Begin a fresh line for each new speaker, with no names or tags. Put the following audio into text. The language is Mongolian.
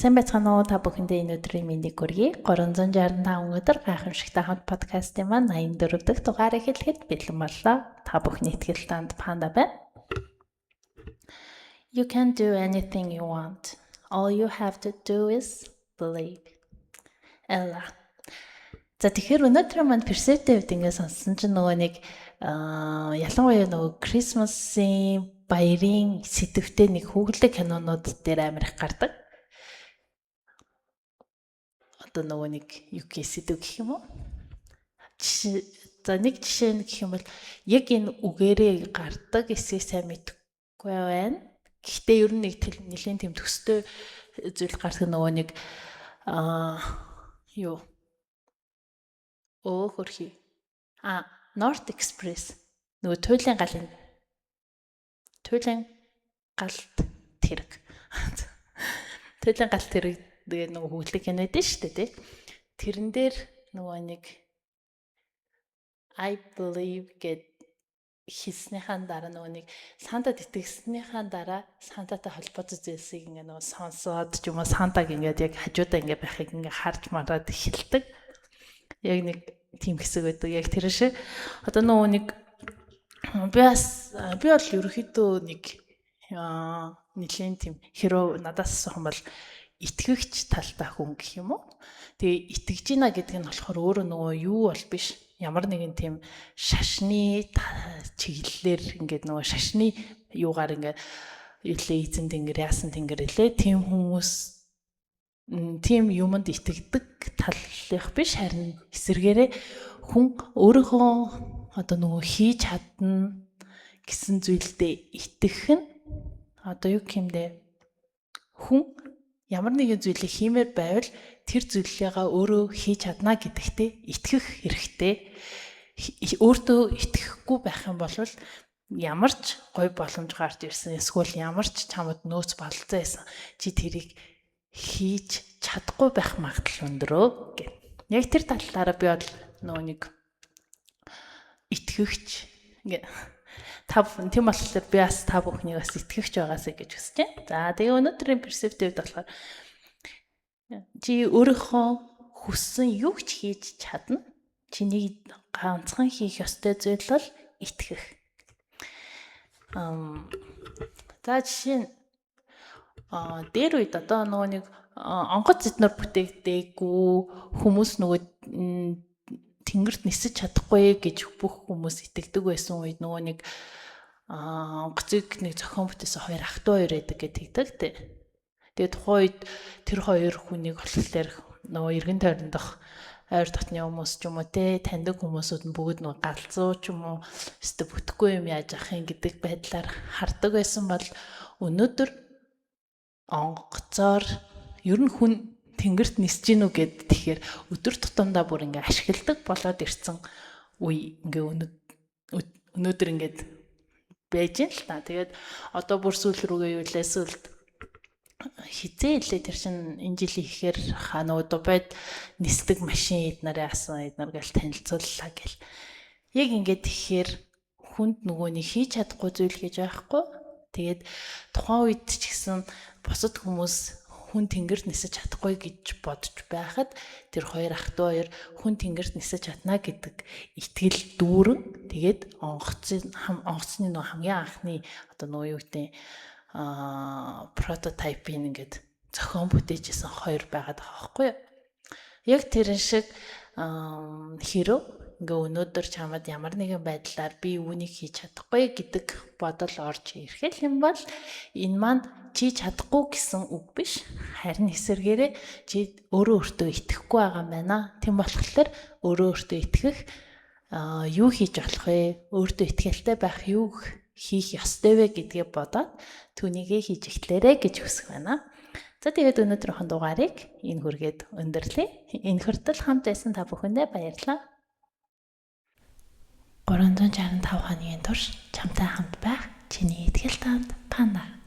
Сайн байцгаана уу, та бүхэндээ энэ өдрийн мэндийг хүргэе. 365 өдөр гайхамшигтай хамт подкастын маань 84 дахь дугаарыг хэлэхэд бэлэн боллоо. Та бүхний итгэл танд Панда байна. You can do anything you want. All you have to do is believe. Ella. За тэгэхээр өнөөдөр маань perceptive ингээ сонссон чинь нөгөө нэг ялангуяа нөгөө Christmas-ийн баярын сэдвтэй нэг хүүхэлдэг кинонууд дээр амар их гардаг. Одоо нөгөө нэг UK сэдв гэх юм уу? За нэг жишээ нь гэх юм бол яг энэ үгээрээ гардаг эсэхийг сайн мэдэхгүй байна. Гэхдээ ер нь нэг нэлийн тийм төстэй зүйл гардаг нөгөө нэг юу хөрхи North Express нөгөө туйлын галт тэрэг. Туйлын галт тэрэг тэгээ нөгөө хүүхэлдэг кино дээ шүү дээ тий. Тэрэн дээр нөгөө нэг I believe гэд хийснийхаа дараа нөгөө нэг Сантад итгэснийхаа дараа Сантатай холбоотой зүйлсийг ингээ нөгөө сонсоод ч юм уу Сантаг ингээд яг хажуудаа ингээ байхыг ингээ харж мараад эхэлдэг. Яг нэг тийм хэсэг байдаг. Яг тэр шиг одоо нөгөө нэг би бол ерөөхдөө нэг нэлийн тийм хэрэг надаас асуух юм бол итгэгч талтай хүн гэх юм уу. Тэгээ итгэж гинэ гэдэг нь болохоор өөрөө нөгөө юу бол биш. Ямар нэгэн тийм шашны чиглэлээр ингээд нөгөө шашны юугаар ингээд эзэн тэнгэр яасан тэнгэр илээ тийм хүмүүс тийм юмд итгэдэг таллах биш харин эсэргээрээ хүн өөрийнхөө одоо нөгөө хийж чадна гэсэн зүйлдээ итгэх нь одоо юу гэмдэ хүн ямар нэгэн зүйлийг хиймээр байвал тэр зүйлээгээ өөрөө хийж чадна гэдэгтээ итгэх хэрэгтэй. Өөртөө итгэхгүй байх юм бол ямар ч гой боломж гарч ирсэн эсвэл ямар ч чамд нөөц бололцоо байсан чи тэрийг хийж чадахгүй байх магадлал өндөрөө гэх. Яг тэр талаараа би бол нөгөө нэг итгэгч тийм болохоор би бас та бүхнийг бас итгэгч байгаасаа гэж хүсэж байна. За тэгээ өнөөдрийн perceptive болохоор чи өөрийнхөө хүссэн юу ч хийж чадна. Чиний ганцхан хийх ёстой зүйл бол итгэх. За жишээ нь дээр үед одоо нөгөө нэг онгоц зэтнэр бүтээгдээгүй хүмүүс нөгөө тэнгэрт нисэж чадахгүй гэж бүх хүмүүс итгэдэг байсан үед нөгөө нэг онгоцыг нэг зохион бүтээсэн хоёр ах トゥ хоёр байдаг гэдэг тий. Тэгээд тухайн үед тэр хоёр хүнийг болохоор нөгөө эргэн тойронд дох ойр дотны хүмүүс ч юм уу те таньдаг хүмүүсүүд нь бүгд нөгөө галзуу ч юм уу өстө бүтэхгүй юм яаж ах юм гэдэг байдлаар хардаг байсан бол өнөөдөр онгоцоор ер нь хүн тэнгэрт нисэж гинүү гэд тэгэхээр өдөр тутамдаа бүр ингээ ашигладаг болоод ирсэн үе ингээ өнөөдөр ингээд байж юм л та. Тэгээд одоо бүр сүүл рүүгээ юу лээ сүлд хизээ илээ тэр чин энэ жилийн ихээр нөгөө Дубайд нисдэг машин эднэрээ асан эднэр гэл танилцууллаа гэл. Яг ингээд тэгэхээр хүнд нөгөө нэг хийж чадахгүй зүйл хийж байхгүй. Тэгээд тухайн үед ч гэсэн бусад хүмүүс хүн тэнгэрт нисэж чадахгүй гэж бодож байхад тэр хоёр ах トゥ хоёр хүн тэнгэрт нисэж чадна гэдэг итгэл дүүрэн тэгээд онгоцны нөгөө хамгийн анхны одоо нөгөө юу гэдэг прототипийг ингээд зохион бүтээжсэн хоёр байгаад байгаа байхгүй юу. Яг тэр шиг хэрэг ингээ өнөөдөр чамд ямар нэгэн байдлаар би үүнийг хийж чадахгүй гэдэг бодол орж ирэх юм бол энэ маань чи чадахгүй гэсэн үг биш. Харин эсэргээрээ чи өөрөө өөртөө итгэхгүй байгаа юм байна. Тийм болохоор өөрөө өөртөө итгэх юу хийж болох вэ? Өөртөө итгэлтэй байх юу хийх ёстой вэ гэдгээ бодоод түүнийгээ хийж эхлээрэй гэж хүсэх байна. За тэгээд өнөөдрийнхэн дугаарыг энэ хүргээд өндөрлөе. Энэ хүртэл хамт байсан та бүхэндээ баярлалаа. 365 хоногийн турш чамтай хамт байх чиний итгэл танд Панда.